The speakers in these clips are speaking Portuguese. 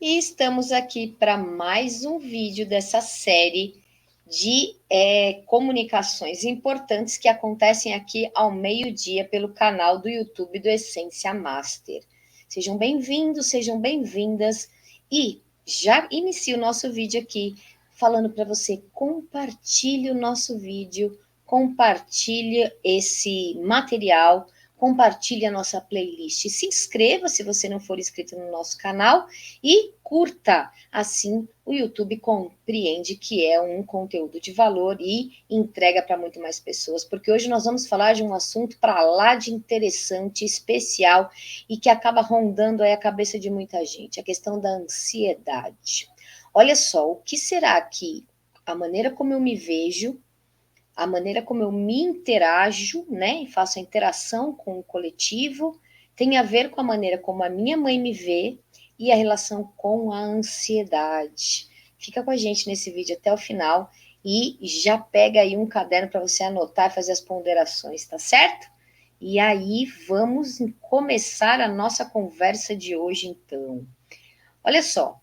E estamos aqui para mais um vídeo dessa série de comunicações importantes que acontecem aqui ao meio-dia pelo canal do YouTube do Essência Master. Sejam bem-vindos, sejam bem-vindas e já inicio o nosso vídeo aqui falando para você, compartilhe o nosso vídeo, compartilhe esse material, compartilhe a nossa playlist, se inscreva se você não for inscrito no nosso canal e curta. Assim, o YouTube compreende que é um conteúdo de valor e entrega para muito mais pessoas, porque hoje nós vamos falar de um assunto para lá de interessante, especial e que acaba rondando aí a cabeça de muita gente, a questão da ansiedade. Olha só, o que será que a maneira como eu me vejo, a maneira como eu me interajo, né, e faço a interação com o coletivo, tem a ver com a maneira como a minha mãe me vê e a relação com a ansiedade. Fica com a gente nesse vídeo até o final e já pega aí um caderno para você anotar e fazer as ponderações, tá certo? E aí vamos começar a nossa conversa de hoje, então. Olha só,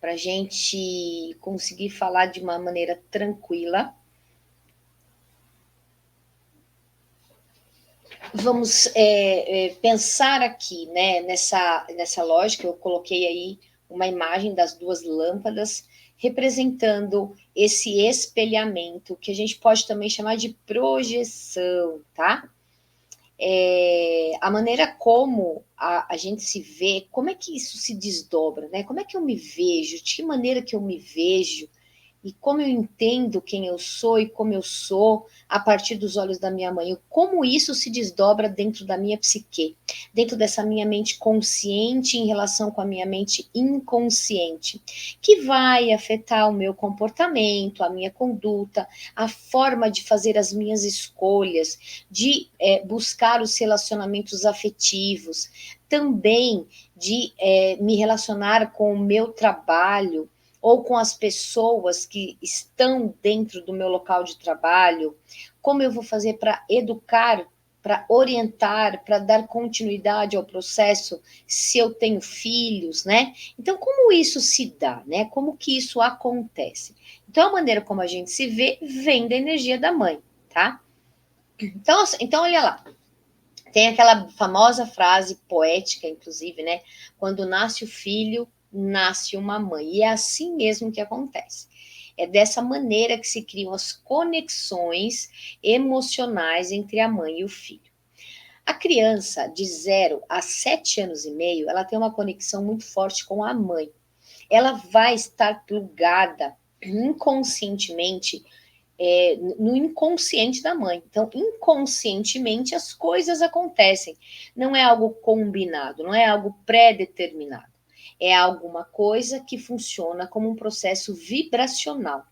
para a gente conseguir falar de uma maneira tranquila, vamos pensar aqui, né, nessa lógica. Eu coloquei aí uma imagem das duas lâmpadas representando esse espelhamento, que a gente pode também chamar de projeção, tá? A maneira como a gente se vê, como é que isso se desdobra, né? Como é que eu me vejo, de que maneira que eu me vejo, e como eu entendo quem eu sou e como eu sou a partir dos olhos da minha mãe, como isso se desdobra dentro da minha psique, dentro dessa minha mente consciente em relação com a minha mente inconsciente, que vai afetar o meu comportamento, a minha conduta, a forma de fazer as minhas escolhas, de buscar os relacionamentos afetivos, também de me relacionar com o meu trabalho, ou com as pessoas que estão dentro do meu local de trabalho, como eu vou fazer para educar, para orientar, para dar continuidade ao processo, se eu tenho filhos, né? Então, como isso se dá, né? Como que isso acontece? Então, a maneira como a gente se vê vem da energia da mãe, tá? Então olha lá. Tem aquela famosa frase poética, inclusive, né? Quando nasce o filho, nasce uma mãe. E é assim mesmo que acontece. É dessa maneira que se criam as conexões emocionais entre a mãe e o filho. A criança de 0 a 7 anos e meio, ela tem uma conexão muito forte com a mãe. Ela vai estar plugada inconscientemente no inconsciente da mãe. Então, inconscientemente, as coisas acontecem. Não é algo combinado, não é algo pré-determinado. É alguma coisa que funciona como um processo vibracional.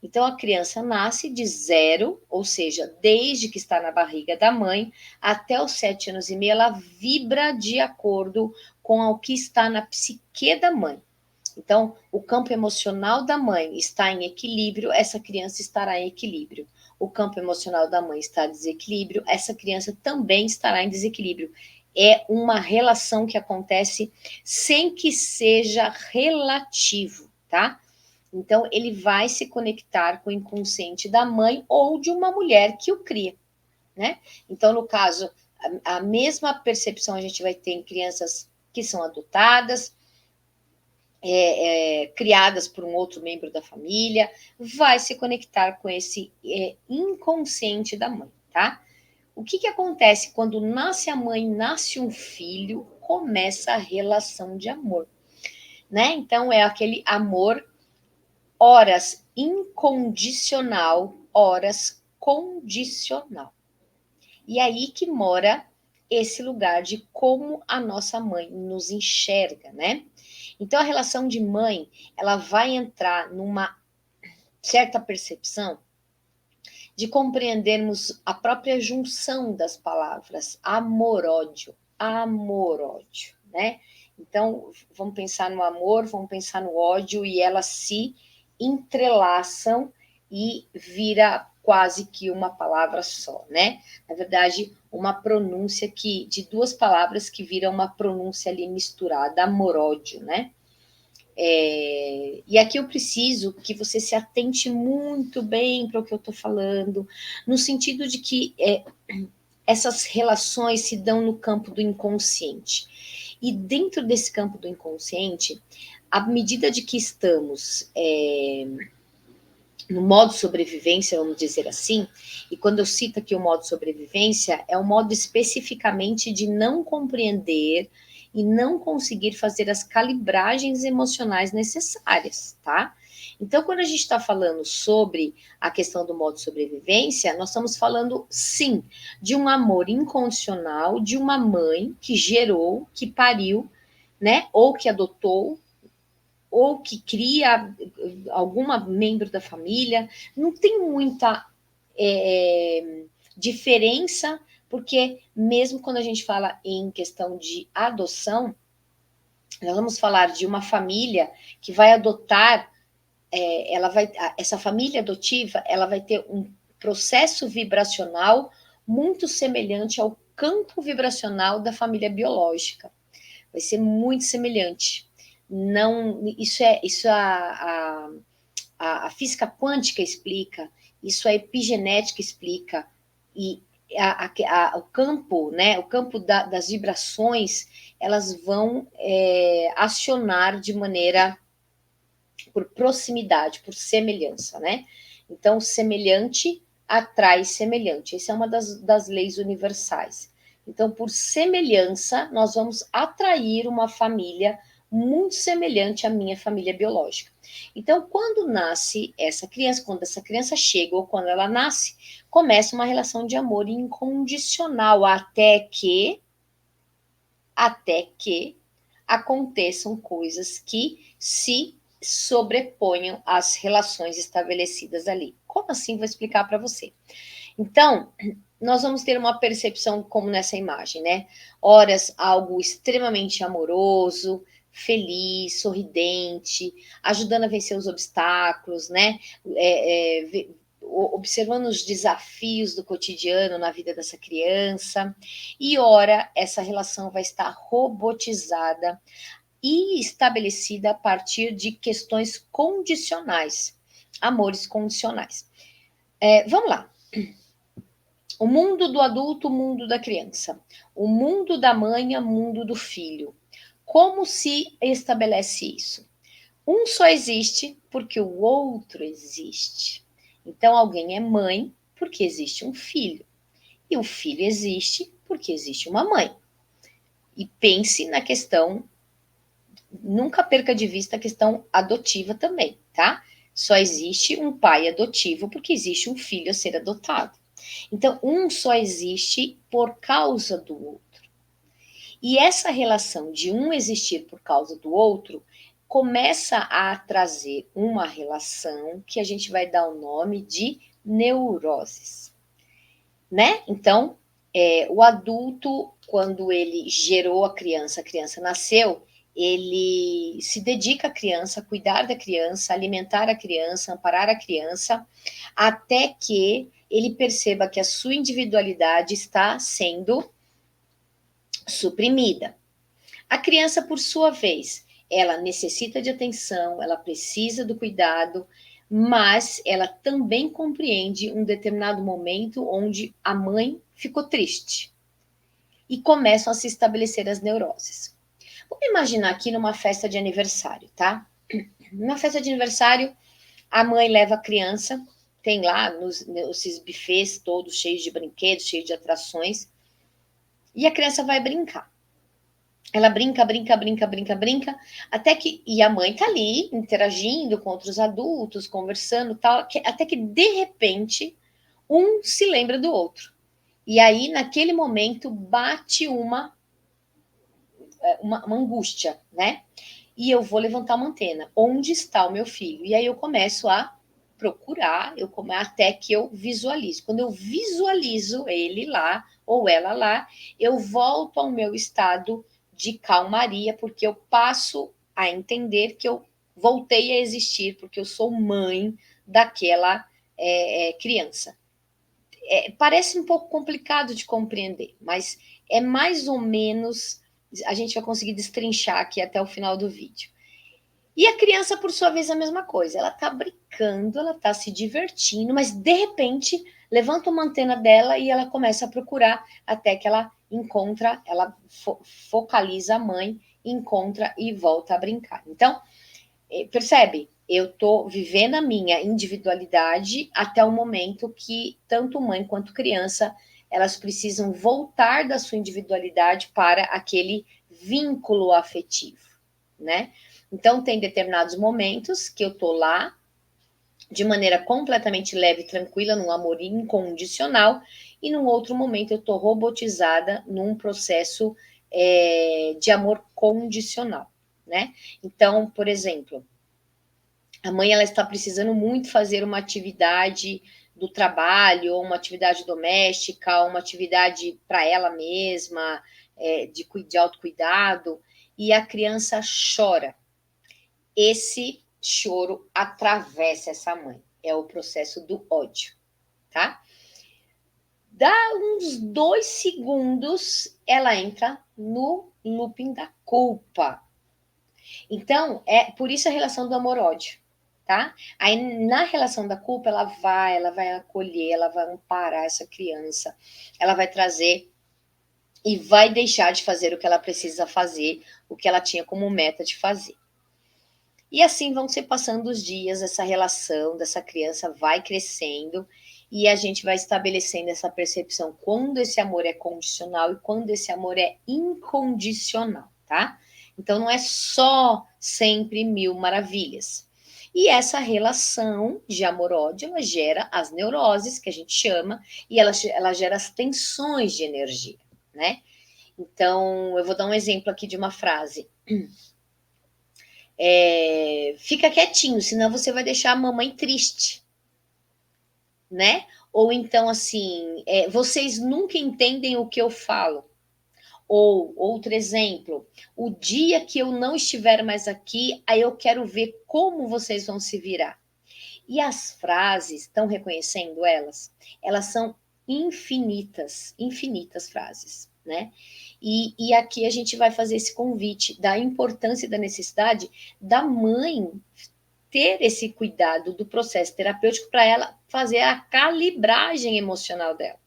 Então, a criança nasce de 0, ou seja, desde que está na barriga da mãe, até os 7 anos e meio, ela vibra de acordo com o que está na psique da mãe. Então, o campo emocional da mãe está em equilíbrio, essa criança estará em equilíbrio. O campo emocional da mãe está em desequilíbrio, essa criança também estará em desequilíbrio. É uma relação que acontece sem que seja relativo, tá? Então, ele vai se conectar com o inconsciente da mãe ou de uma mulher que o cria, né? Então, no caso, a mesma percepção a gente vai ter em crianças que são adotadas, criadas por um outro membro da família, vai se conectar com esse inconsciente da mãe, tá? O que acontece quando nasce a mãe, nasce um filho, começa a relação de amor, né? Então é aquele amor, horas incondicional, horas condicional. E aí que mora esse lugar de como a nossa mãe nos enxerga, né? Então, a relação de mãe, ela vai entrar numa certa percepção de compreendermos a própria junção das palavras amor-ódio, né? Então, vamos pensar no amor, vamos pensar no ódio, e elas se entrelaçam e vira quase que uma palavra só, né? Na verdade, uma pronúncia de duas palavras que viram uma pronúncia ali misturada, amor-ódio, né? E aqui eu preciso que você se atente muito bem para o que eu estou falando, no sentido de que essas relações se dão no campo do inconsciente. E dentro desse campo do inconsciente, à medida de que estamos no modo sobrevivência, vamos dizer assim, e quando eu cito aqui o modo sobrevivência, é um modo especificamente de não compreender e não conseguir fazer as calibragens emocionais necessárias, tá? Então, quando a gente está falando sobre a questão do modo sobrevivência, nós estamos falando, sim, de um amor incondicional, de uma mãe que gerou, que pariu, né, ou que adotou, ou que cria alguma membro da família, não tem muita diferença, porque mesmo quando a gente fala em questão de adoção, nós vamos falar de uma família que vai adotar, essa família adotiva, ela vai ter um processo vibracional muito semelhante ao campo vibracional da família biológica. Vai ser muito semelhante. Não, isso a física quântica explica, isso a epigenética explica, e o campo, né, o campo das vibrações, elas vão acionar de maneira por proximidade, por semelhança, né? Então, semelhante atrai semelhante. Essa é uma das leis universais. Então, por semelhança, nós vamos atrair uma família muito semelhante à minha família biológica. Então, quando nasce essa criança, quando essa criança chega ou quando ela nasce, começa uma relação de amor incondicional até que aconteçam coisas que se sobreponham às relações estabelecidas ali. Como assim? Vou explicar para você. Então, nós vamos ter uma percepção como nessa imagem, né? Horas algo extremamente amoroso, feliz, sorridente, ajudando a vencer os obstáculos, né? Observando os desafios do cotidiano na vida dessa criança. E ora, essa relação vai estar robotizada e estabelecida a partir de questões condicionais, amores condicionais. Vamos lá. O mundo do adulto, o mundo da criança. O mundo da mãe, o mundo do filho. Como se estabelece isso? Um só existe porque o outro existe. Então, alguém é mãe porque existe um filho. E o filho existe porque existe uma mãe. E pense na questão, nunca perca de vista a questão adotiva também, tá? Só existe um pai adotivo porque existe um filho a ser adotado. Então, um só existe por causa do outro. E essa relação de um existir por causa do outro começa a trazer uma relação que a gente vai dar o nome de neuroses, né? Então, o adulto, quando ele gerou a criança nasceu, ele se dedica à criança, a cuidar da criança, alimentar a criança, amparar a criança, até que ele perceba que a sua individualidade está sendo suprimida. A criança, por sua vez, ela necessita de atenção, ela precisa do cuidado, mas ela também compreende um determinado momento onde a mãe ficou triste. E começam a se estabelecer as neuroses. Vamos imaginar aqui numa festa de aniversário, tá? Numa festa de aniversário, a mãe leva a criança, tem lá esses buffets todos cheios de brinquedos, cheios de atrações, e a criança vai brincar. Ela brinca, até que. E a mãe tá ali interagindo com outros adultos, conversando tal, até que de repente um se lembra do outro. E aí, naquele momento, bate uma angústia, né? E eu vou levantar uma antena. Onde está o meu filho? E aí eu começo a procurar, até que eu visualizo. Quando eu visualizo ele lá, ou ela lá, eu volto ao meu estado de calmaria, porque eu passo a entender que eu voltei a existir, porque eu sou mãe daquela criança. parece um pouco complicado de compreender, mas é mais ou menos, a gente vai conseguir destrinchar aqui até o final do vídeo. E a criança, por sua vez, a mesma coisa. Ela está brincando, ela está se divertindo, mas de repente levanta uma antena dela e ela começa a procurar até que ela encontra, ela focaliza a mãe, encontra e volta a brincar. Então, percebe? Eu estou vivendo a minha individualidade até o momento que tanto mãe quanto criança elas precisam voltar da sua individualidade para aquele vínculo afetivo, né? Então, tem determinados momentos que eu tô lá de maneira completamente leve e tranquila, num amor incondicional, e num outro momento eu tô robotizada num processo de amor condicional, né? Então, por exemplo, a mãe ela está precisando muito fazer uma atividade do trabalho, ou uma atividade doméstica, ou uma atividade para ela mesma, de autocuidado, e a criança chora. Esse choro atravessa essa mãe. É o processo do ódio, tá? Dá uns 2 segundos, ela entra no looping da culpa. Então, por isso a relação do amor-ódio, tá? Aí, na relação da culpa, ela vai acolher, ela vai amparar essa criança, ela vai trazer e vai deixar de fazer o que ela precisa fazer, o que ela tinha como meta de fazer. E assim vão se passando os dias, essa relação dessa criança vai crescendo e a gente vai estabelecendo essa percepção quando esse amor é condicional e quando esse amor é incondicional, tá? Então não é só sempre mil maravilhas. E essa relação de amor-ódio, ela gera as neuroses, que a gente chama, e ela gera as tensões de energia, né? Então, eu vou dar um exemplo aqui de uma frase. Fica quietinho, senão você vai deixar a mamãe triste, né? Ou então, assim, vocês nunca entendem o que eu falo. Ou, outro exemplo, o dia que eu não estiver mais aqui, aí eu quero ver como vocês vão se virar. E as frases, estão reconhecendo elas? Elas são infinitas, infinitas frases, né? E aqui a gente vai fazer esse convite da importância e da necessidade da mãe ter esse cuidado do processo terapêutico para ela fazer a calibragem emocional dela,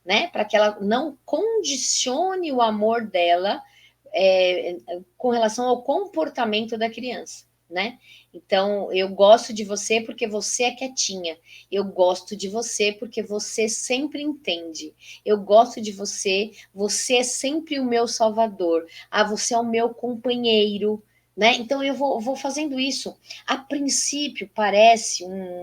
né? Para que ela não condicione o amor dela com relação ao comportamento da criança, né? Então, eu gosto de você porque você é quietinha. Eu gosto de você porque você sempre entende. Eu gosto de você, você é sempre o meu salvador. Ah, você é o meu companheiro, né? Então, eu vou fazendo isso. A princípio, parece um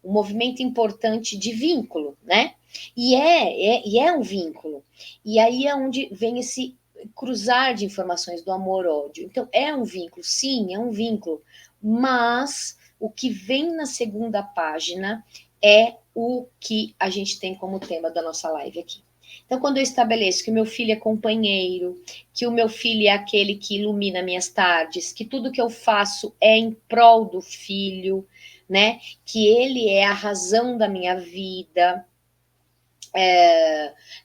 movimento importante de vínculo, né? E é um vínculo. E aí é onde vem esse cruzar de informações do amor-ódio. Então, é um vínculo, sim, é um vínculo, mas o que vem na segunda página é o que a gente tem como tema da nossa live aqui. Então, quando eu estabeleço que o meu filho é companheiro, que o meu filho é aquele que ilumina minhas tardes, que tudo que eu faço é em prol do filho, né? Que ele é a razão da minha vida,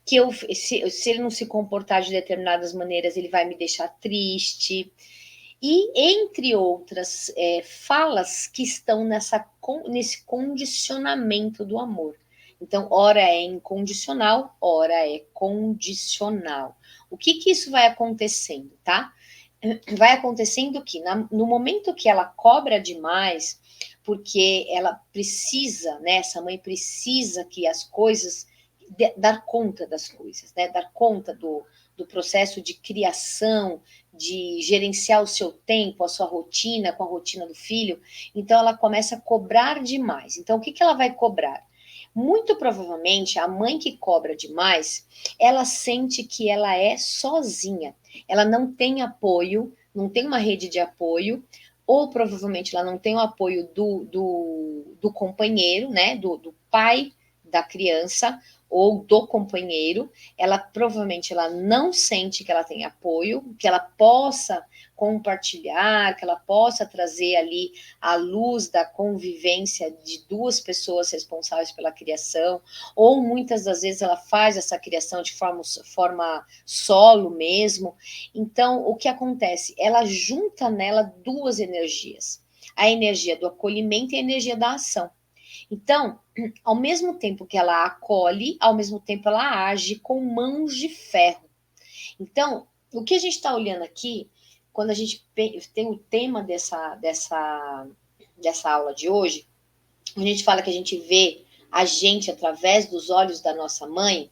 que se ele não se comportar de determinadas maneiras, ele vai me deixar triste. E entre outras falas que estão nesse condicionamento do amor. Então, ora é incondicional, ora é condicional. O que isso vai acontecendo, tá? Vai acontecendo que no momento que ela cobra demais, porque ela precisa, né? Essa mãe precisa que as coisas dar conta das coisas, né? Dar conta do processo de criação, de gerenciar o seu tempo, a sua rotina, com a rotina do filho. Então, ela começa a cobrar demais. Então, o que ela vai cobrar? Muito provavelmente, a mãe que cobra demais, ela sente que ela é sozinha. Ela não tem apoio, não tem uma rede de apoio, ou provavelmente ela não tem o apoio do companheiro, né? Do pai da criança, ou do companheiro, ela provavelmente ela não sente que ela tem apoio, que ela possa compartilhar, que ela possa trazer ali a luz da convivência de duas pessoas responsáveis pela criação, ou muitas das vezes ela faz essa criação de forma solo mesmo. Então, o que acontece? Ela junta nela duas energias, a energia do acolhimento e a energia da ação. Então, ao mesmo tempo que ela acolhe, ao mesmo tempo ela age com mãos de ferro. Então, o que a gente está olhando aqui, quando a gente tem o tema dessa aula de hoje, a gente fala que a gente vê a gente através dos olhos da nossa mãe,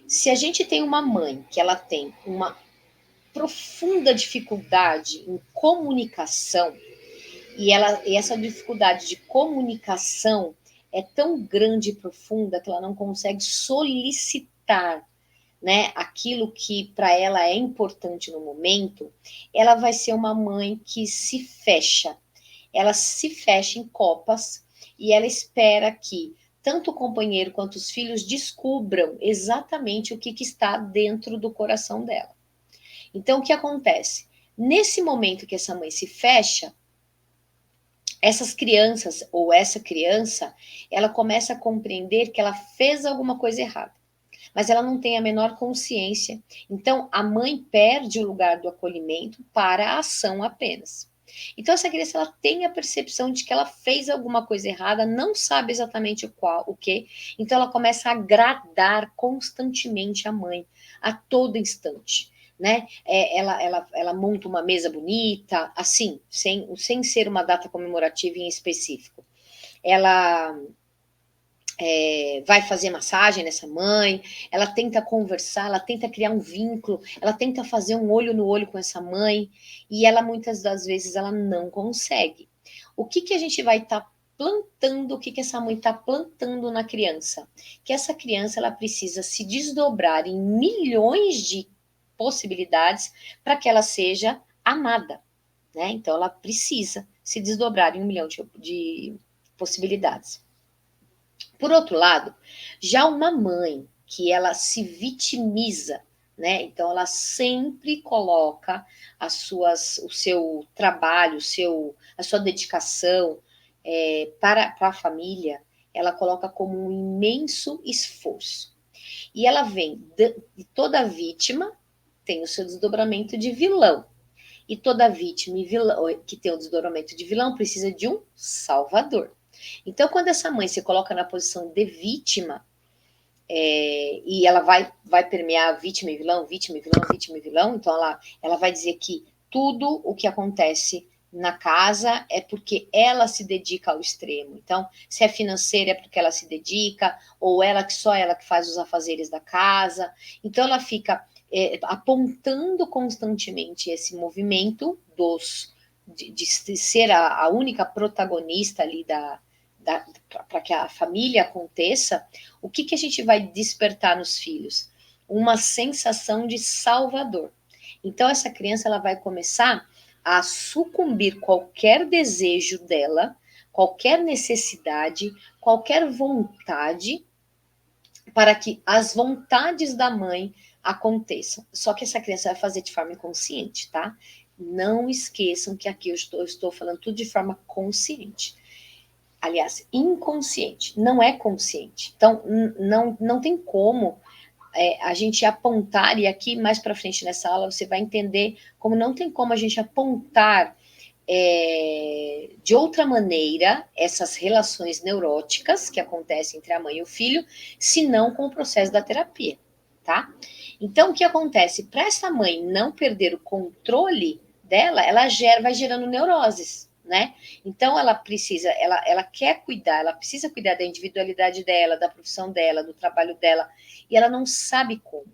se a gente tem uma mãe que ela tem uma profunda dificuldade em comunicação, e essa dificuldade de comunicação é tão grande e profunda que ela não consegue solicitar, né, aquilo que para ela é importante no momento, ela vai ser uma mãe que se fecha. Ela se fecha em copas e ela espera que tanto o companheiro quanto os filhos descubram exatamente o que está dentro do coração dela. Então, o que acontece? Nesse momento que essa mãe se fecha, essas crianças ou essa criança, ela começa a compreender que ela fez alguma coisa errada, mas ela não tem a menor consciência. Então, a mãe perde o lugar do acolhimento para a ação apenas. Então, essa criança ela tem a percepção de que ela fez alguma coisa errada, não sabe exatamente o que, então ela começa a agradar constantemente a mãe, a todo instante. Né? Ela monta uma mesa bonita, assim, sem ser uma data comemorativa em específico. Ela vai fazer massagem nessa mãe, ela tenta conversar, ela tenta criar um vínculo, ela tenta fazer um olho no olho com essa mãe, e ela muitas das vezes ela não consegue. O que a gente vai estar plantando, o que essa mãe está plantando na criança? Que essa criança ela precisa se desdobrar em milhões de possibilidades para que ela seja amada, né? Então ela precisa se desdobrar em 1 milhão de possibilidades. Por outro lado, já uma mãe que ela se vitimiza, né? Então ela sempre coloca o seu trabalho, a sua dedicação para a família, ela coloca como um imenso esforço. E ela vem de toda vítima tem o seu desdobramento de vilão. E toda vítima e vilão que tem o desdobramento de vilão precisa de um salvador. Então, quando essa mãe se coloca na posição de vítima, e ela vai permear vítima e vilão, vítima e vilão, vítima e vilão, então ela vai dizer que tudo o que acontece na casa é porque ela se dedica ao extremo. Então, se é financeira é porque ela se dedica, ou só ela que faz os afazeres da casa. Então, ela fica apontando constantemente esse movimento de ser a única protagonista ali para que a família aconteça. O que a gente vai despertar nos filhos? Uma sensação de salvador. Então, essa criança ela vai começar a sucumbir qualquer desejo dela, qualquer necessidade, qualquer vontade, para que as vontades da mãe aconteçam. Só que essa criança vai fazer de forma inconsciente, tá? Não esqueçam que aqui eu estou falando tudo de forma consciente. Aliás, inconsciente, não é consciente. Então, não tem como a gente apontar, e aqui mais para frente nessa aula você vai entender como não tem como a gente apontar de outra maneira essas relações neuróticas que acontecem entre a mãe e o filho, senão com o processo da terapia, tá? Então, o que acontece? Para essa mãe não perder o controle dela, ela vai gerando neuroses, né? Então, ela quer cuidar, ela precisa cuidar da individualidade dela, da profissão dela, do trabalho dela, e ela não sabe como.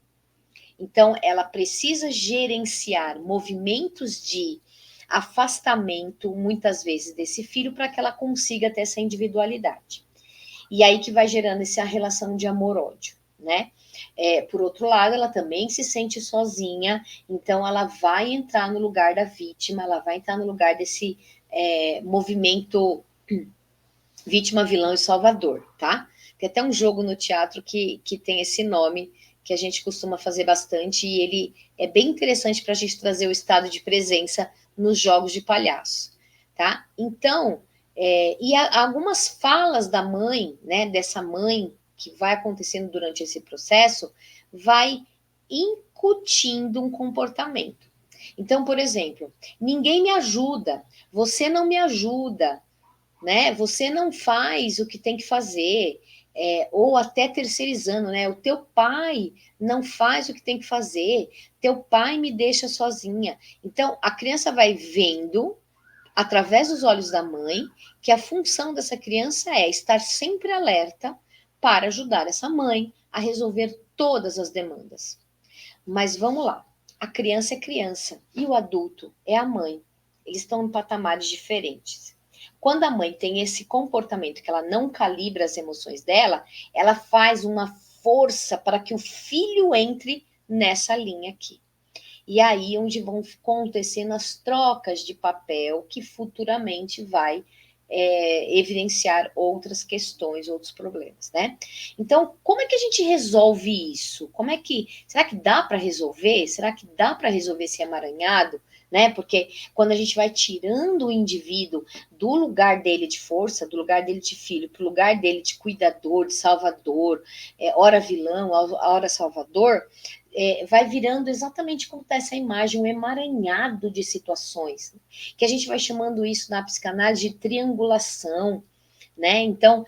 Então, ela precisa gerenciar movimentos de afastamento, muitas vezes, desse filho, para que ela consiga ter essa individualidade. E aí que vai gerando essa relação de amor-ódio, né? Por outro lado, ela também se sente sozinha, então ela vai entrar no lugar da vítima, ela vai entrar no lugar desse movimento vítima, vilão e salvador, tá? Tem até um jogo no teatro que tem esse nome, que a gente costuma fazer bastante, e ele é bem interessante para a gente trazer o estado de presença nos jogos de palhaço, tá? Então, algumas falas da mãe, né, dessa mãe que vai acontecendo durante esse processo, vai incutindo um comportamento. Então, por exemplo, ninguém me ajuda, você não me ajuda, né? Você não faz o que tem que fazer, ou até terceirizando, né? O teu pai não faz o que tem que fazer, teu pai me deixa sozinha. Então, a criança vai vendo, através dos olhos da mãe, que a função dessa criança é estar sempre alerta para ajudar essa mãe a resolver todas as demandas. Mas vamos lá. A criança é criança e o adulto é a mãe. Eles estão em patamares diferentes. Quando a mãe tem esse comportamento que ela não calibra as emoções dela, ela faz uma força para que o filho entre nessa linha aqui. E aí onde vão acontecendo as trocas de papel que futuramente vai evidenciar outras questões, outros problemas, né? Então, como é que a gente resolve isso? Será que dá para resolver? Será que dá para resolver esse emaranhado? Né? Porque quando a gente vai tirando o indivíduo do lugar dele de força, do lugar dele de filho, para o lugar dele de cuidador, de salvador, ora vilão, ora salvador, vai virando exatamente como está essa imagem, um emaranhado de situações, que a gente vai chamando isso na psicanálise de triangulação, né? Então,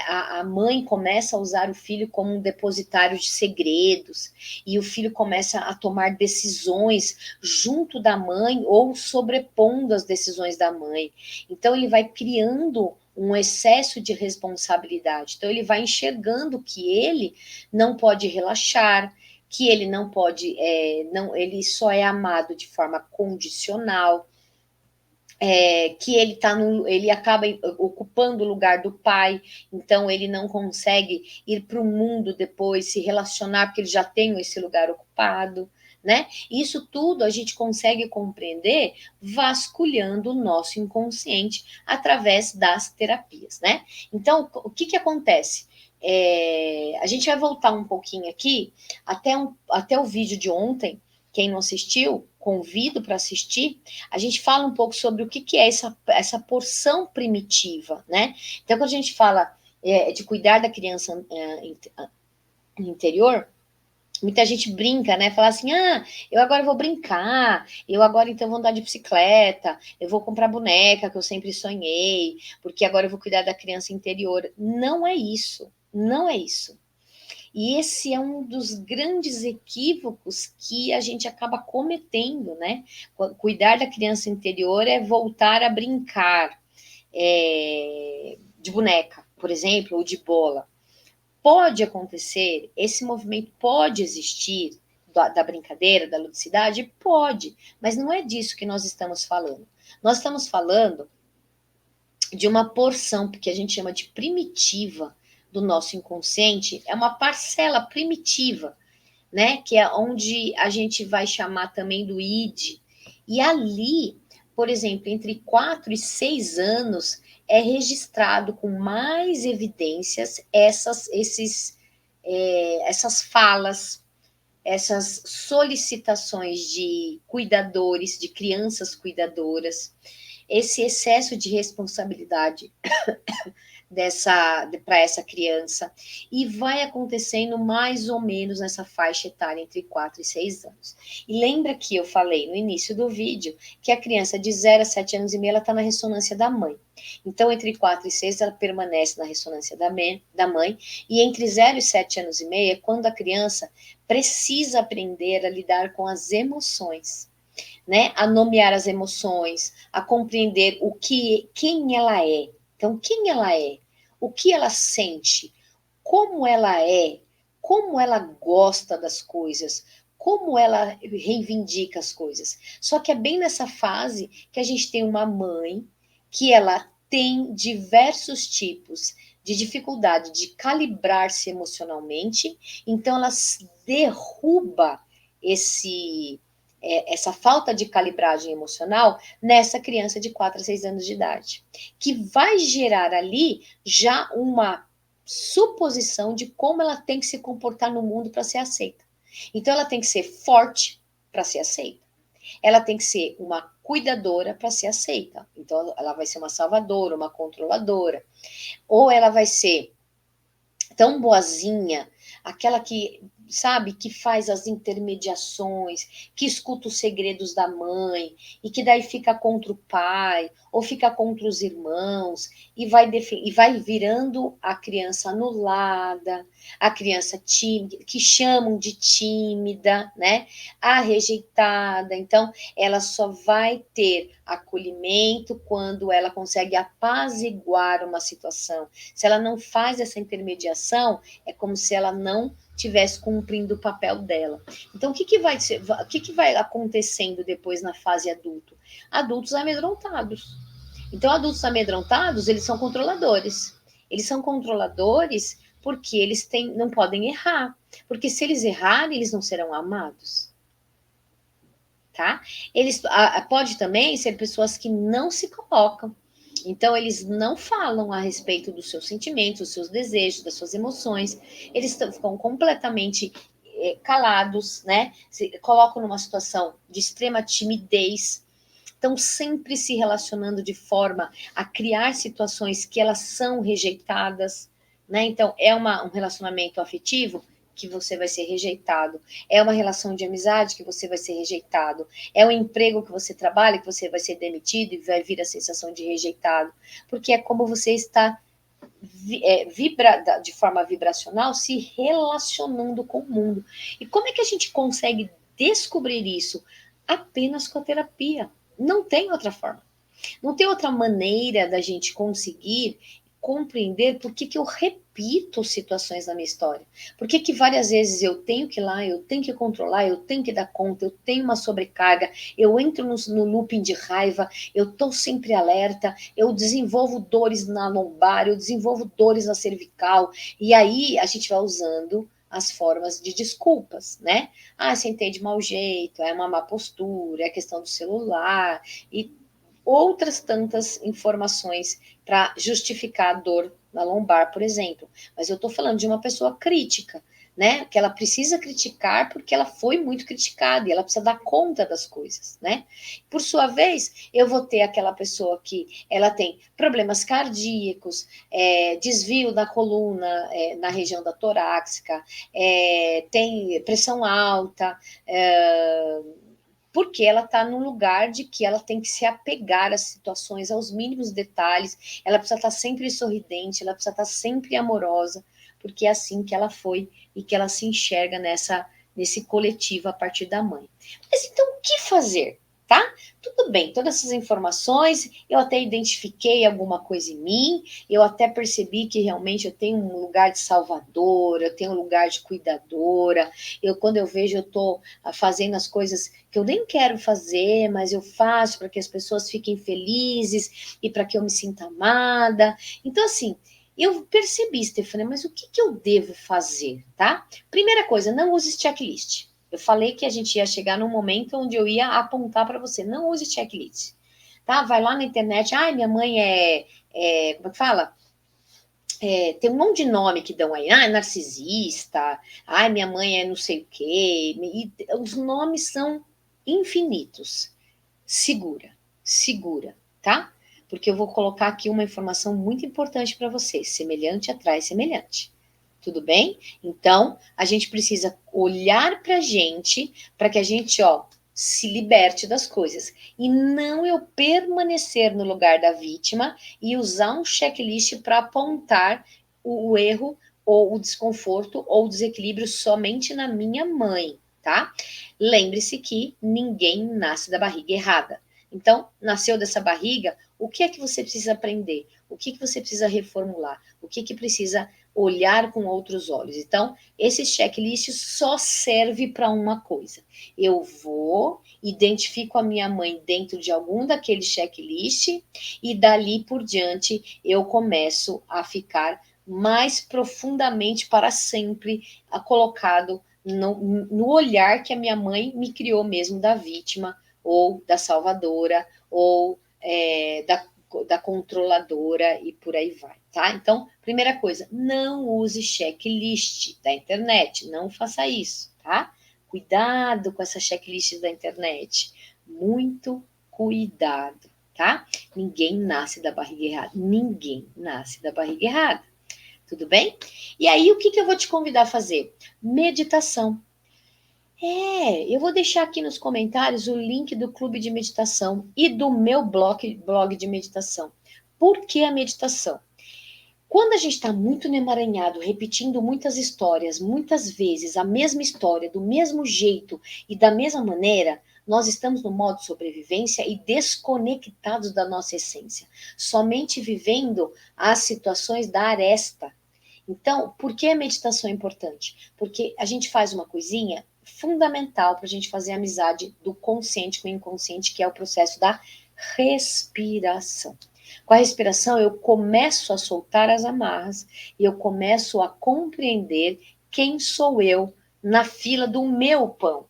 a mãe começa a usar o filho como um depositário de segredos, e o filho começa a tomar decisões junto da mãe ou sobrepondo as decisões da mãe. Então, ele vai criando um excesso de responsabilidade. Então, ele vai enxergando que ele não pode relaxar, que ele não pode, ele só é amado de forma condicional, que ele acaba ocupando o lugar do pai, então ele não consegue ir para o mundo depois, se relacionar, porque ele já tem esse lugar ocupado, né? Isso tudo a gente consegue compreender vasculhando o nosso inconsciente através das terapias, né? Então, o que acontece? A gente vai voltar um pouquinho aqui, até o vídeo de ontem. Quem não assistiu, convido para assistir. A gente fala um pouco sobre o que é essa porção primitiva, né? Então, quando a gente fala de cuidar da criança interior, muita gente brinca, né? Fala assim, eu agora vou brincar, eu agora então vou andar de bicicleta, eu vou comprar boneca que eu sempre sonhei, porque agora eu vou cuidar da criança interior. Não é isso, não é isso. E esse é um dos grandes equívocos que a gente acaba cometendo, né? Cuidar da criança interior é voltar a brincar de boneca, por exemplo, ou de bola. Pode acontecer, esse movimento pode existir, da brincadeira, da ludicidade? Pode, mas não é disso que nós estamos falando. Nós estamos falando de uma porção, porque a gente chama de primitiva, do nosso inconsciente, é uma parcela primitiva, né? Que é onde a gente vai chamar também do id. E ali, por exemplo, entre 4 e 6 anos, é registrado com mais evidências essas falas, essas solicitações de cuidadores, de crianças cuidadoras, esse excesso de responsabilidade para essa criança, e vai acontecendo mais ou menos nessa faixa etária entre 4 e 6 anos. E lembra que eu falei no início do vídeo que a criança de 0 a 7 anos e meio, ela está na ressonância da mãe. Então, entre 4 e 6, ela permanece na ressonância da mãe, e entre 0 e 7 anos e meio é quando a criança precisa aprender a lidar com as emoções, né? A nomear as emoções, a compreender quem ela é. Então, quem ela é? O que ela sente? Como ela é? Como ela gosta das coisas? Como ela reivindica as coisas? Só que é bem nessa fase que a gente tem uma mãe que ela tem diversos tipos de dificuldade de calibrar-se emocionalmente, então ela derruba essa falta de calibragem emocional nessa criança de 4 a 6 anos de idade, que vai gerar ali já uma suposição de como ela tem que se comportar no mundo para ser aceita. Então, ela tem que ser forte para ser aceita. Ela tem que ser uma cuidadora para ser aceita. Então, ela vai ser uma salvadora, uma controladora. Ou ela vai ser tão boazinha, aquela que, sabe, que faz as intermediações, que escuta os segredos da mãe, e que daí fica contra o pai, ou fica contra os irmãos, e vai virando a criança anulada, a criança tímida, que chamam de tímida, né? A rejeitada. Então, ela só vai ter acolhimento quando ela consegue apaziguar uma situação. Se ela não faz essa intermediação, é como se ela não estivesse cumprindo o papel dela. Então, o que vai acontecendo depois na fase adulto? Adultos amedrontados. Então, adultos amedrontados, eles são controladores. Eles são controladores porque não podem errar. Porque se eles errarem, eles não serão amados. Tá? Pode também ser pessoas que não se colocam. Então, eles não falam a respeito dos seus sentimentos, dos seus desejos, das suas emoções. Eles ficam completamente calados, né? Se colocam numa situação de extrema timidez. Estão sempre se relacionando de forma a criar situações que elas são rejeitadas, né? Então, um relacionamento afetivo que você vai ser rejeitado. É uma relação de amizade que você vai ser rejeitado. É um emprego que você trabalha que você vai ser demitido e vai vir a sensação de rejeitado. Porque é como você está de forma vibracional se relacionando com o mundo. E como é que a gente consegue descobrir isso? Apenas com a terapia. Não tem outra forma. Não tem outra maneira da gente conseguir compreender por que eu repito situações na minha história. Por que várias vezes eu tenho que ir lá, eu tenho que controlar, eu tenho que dar conta, eu tenho uma sobrecarga, eu entro no looping de raiva, eu estou sempre alerta, eu desenvolvo dores na lombar, eu desenvolvo dores na cervical, e aí a gente vai usando as formas de desculpas, né? Ah, sentei de mau jeito, é uma má postura, é questão do celular, e outras tantas informações para justificar a dor na lombar, por exemplo. Mas eu estou falando de uma pessoa crítica, né? Que ela precisa criticar porque ela foi muito criticada e ela precisa dar conta das coisas, né? Por sua vez, eu vou ter aquela pessoa que ela tem problemas cardíacos, desvio da coluna na região da torácica, tem pressão alta, porque ela está num lugar de que ela tem que se apegar às situações, aos mínimos detalhes, ela precisa estar sempre sorridente, ela precisa estar sempre amorosa, porque é assim que ela foi e que ela se enxerga nesse coletivo a partir da mãe. Mas então, o que fazer? Tá? Tudo bem, todas essas informações, eu até identifiquei alguma coisa em mim, eu até percebi que realmente eu tenho um lugar de salvadora, eu tenho um lugar de cuidadora, quando eu vejo, eu estou fazendo as coisas que eu nem quero fazer, mas eu faço para que as pessoas fiquem felizes e para que eu me sinta amada. Então, assim, eu percebi, Stefania, mas o que eu devo fazer, tá? Primeira coisa, não use checklist. Eu falei que a gente ia chegar num momento onde eu ia apontar para você, não use checklist, tá? Vai lá na internet, ai, minha mãe como é que fala? Tem um monte de nome que dão aí, narcisista, minha mãe é não sei o quê, e os nomes são infinitos. Segura, tá? Porque eu vou colocar aqui uma informação muito importante para vocês, semelhante atrai semelhante. Tudo bem? Então, a gente precisa olhar para a gente, para que a gente, se liberte das coisas. E não eu permanecer no lugar da vítima e usar um checklist para apontar o erro ou o desconforto ou o desequilíbrio somente na minha mãe, tá? Lembre-se que ninguém nasce da barriga errada. Então, nasceu dessa barriga, o que é que você precisa aprender? O que você precisa reformular? O que precisa olhar com outros olhos? Então, esse checklist só serve para uma coisa. Eu vou, identifico a minha mãe dentro de algum daquele checklist e dali por diante eu começo a ficar mais profundamente para sempre colocado no olhar que a minha mãe me criou mesmo da vítima ou da salvadora ou da da controladora e por aí vai, tá? Então, primeira coisa, não use checklist da internet, não faça isso, tá? Cuidado com essas checklists da internet, muito cuidado, tá? Ninguém nasce da barriga errada, ninguém nasce da barriga errada, tudo bem? E aí, o que eu vou te convidar a fazer? Meditação. Eu vou deixar aqui nos comentários o link do clube de meditação e do meu blog de meditação. Por que a meditação? Quando a gente está muito no emaranhado, repetindo muitas histórias, muitas vezes a mesma história, do mesmo jeito e da mesma maneira, nós estamos no modo sobrevivência e desconectados da nossa essência, somente vivendo as situações da aresta. Então, por que a meditação é importante? Porque a gente faz uma coisinha fundamental para a gente fazer a amizade do consciente com o inconsciente, que é o processo da respiração. Com a respiração, eu começo a soltar as amarras e eu começo a compreender quem sou eu na fila do meu pão.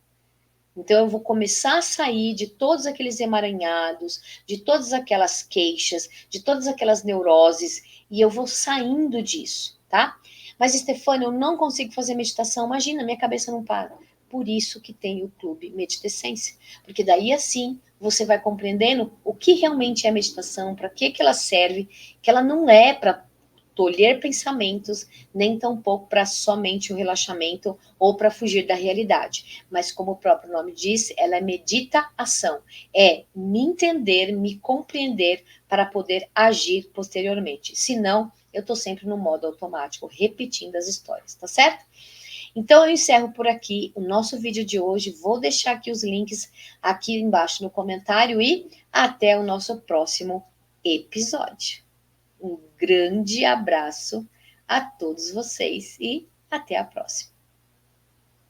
Então, eu vou começar a sair de todos aqueles emaranhados, de todas aquelas queixas, de todas aquelas neuroses, e eu vou saindo disso, tá? Mas, Stefânia, eu não consigo fazer meditação. Imagina, minha cabeça não para. Por isso que tem o Clube Meditecência. Porque daí, assim, você vai compreendendo o que realmente é meditação, para que ela serve, que ela não é para tolher pensamentos, nem tampouco para somente o relaxamento ou para fugir da realidade. Mas, como o próprio nome diz, ela é meditação. É me entender, me compreender para poder agir posteriormente. Senão, eu estou sempre no modo automático, repetindo as histórias, tá certo? Então, eu encerro por aqui o nosso vídeo de hoje. Vou deixar aqui os links aqui embaixo no comentário e até o nosso próximo episódio. Um grande abraço a todos vocês e até a próxima.